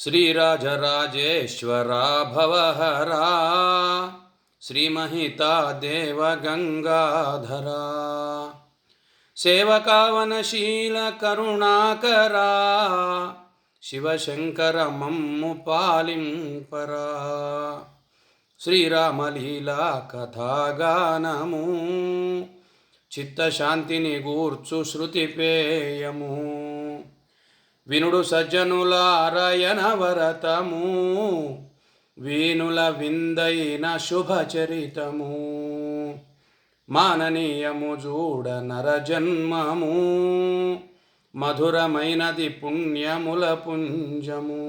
శ్రీరాజరాజేశ్వరా భవహరా శ్రీమహితా దేవగంగాధరా సేవకావనశీల కరుణాకరా శివశంకర మమ్ము పాలింపరా. శ్రీరామలీలా కథాగానము చిత్తశాంతిని గూర్చు శృతిపేయము వినుడు సజ్జనులారయన వరతము వీనుల విందైన శుభచరితము మాననీయము చూడ నరజన్మము మధురమైనది పుణ్యముల పుంజము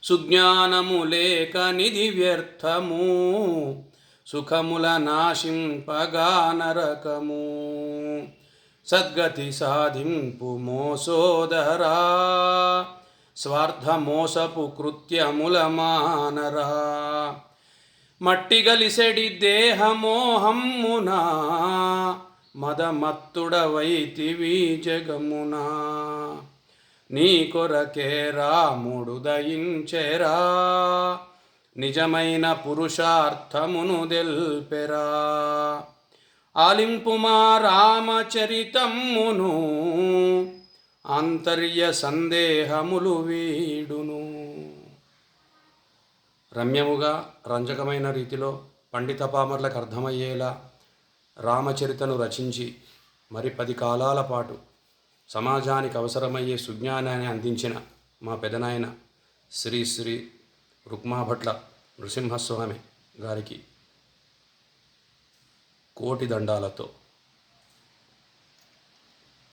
సుజ్ఞానము లేక నిధి వ్యర్థము సుఖముల నాశింపగా నరకము సద్గతి సాధింపు మోసోదరా స్వార్థమోసపు కృత్యముల మానరా మట్టిగలిసెడి దేహమోహమ్మునా మదమత్తుడవైతివి జగమునా నీ కొరకే రాముడు దయించెరా నిజమైన పురుషార్థమును దెల్పెరా ఆలింపుమా రామచరితమ్మును ఆంతర్య సందేహములు వీడును. రమ్యముగా రంజకమైన రీతిలో పండిత పామర్లకు అర్థమయ్యేలా రామచరితను రచించి మరి 10 కాలాల పాటు సమాజానికి అవసరమయ్యే సుజ్ఞానాన్ని అందించిన మా పెదనాయన శ్రీ శ్రీ రుక్మాభట్ల నృసింహస్వామి గారికి కోటి దండాలతో